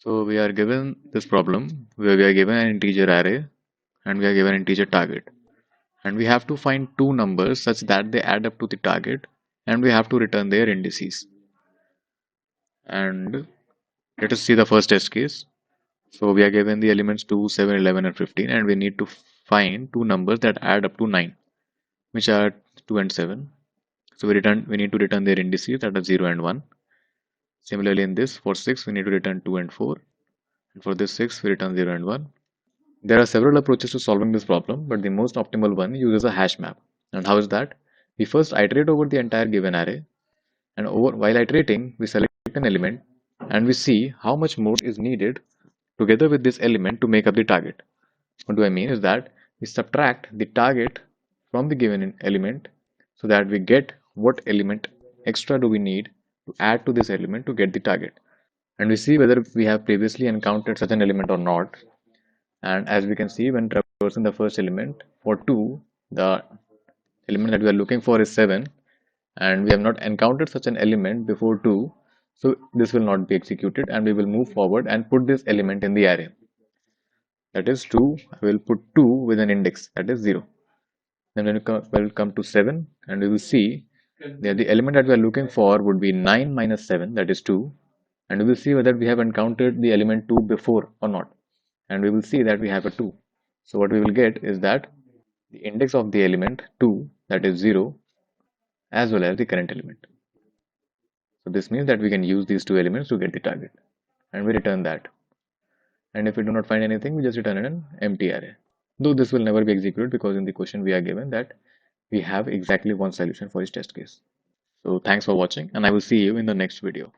So we are given this problem where we are given an integer array and we are given an integer target. And we have to find two numbers such that they add up to the target, and we have to return their indices. And let us see the first test case. So we are given the elements 2, 7, 11 and 15, and we need to find two numbers that add up to 9, which are 2 and 7. So we need to return their indices, that are 0 and 1. Similarly in this, for 6 we need to return 2 and 4, and for this 6 we return 0 and 1. There are several approaches to solving this problem, but the most optimal one uses a hash map. And how is that? We first iterate over the entire given array, and while iterating, we select an element and we see how much more is needed together with this element to make up the target. What do I mean is that we subtract the target from the given element so that we get what element extra do we need to add to this element to get the target. And we see whether we have previously encountered such an element or not. And as we can see, when traversing the first element, for 2, the element that we are looking for is 7, and we have not encountered such an element before 2, so this will not be executed, and we will move forward and put this element in the array. That is 2, I will put 2 with an index, that is 0. Then we'll come to 7, and we will see that the element that we are looking for would be 9 minus 7, that is 2, and we will see whether we have encountered the element 2 before or not, and we will see that we have a 2. So what we will get is that the index of the element 2, that is 0, as well as the current element. So this means that we can use these two elements to get the target, and we return that. And if we do not find anything, we just return an empty array. Though this will never be executed because in the question we are given that we have exactly one solution for each test case. So thanks for watching, and I will see you in the next video.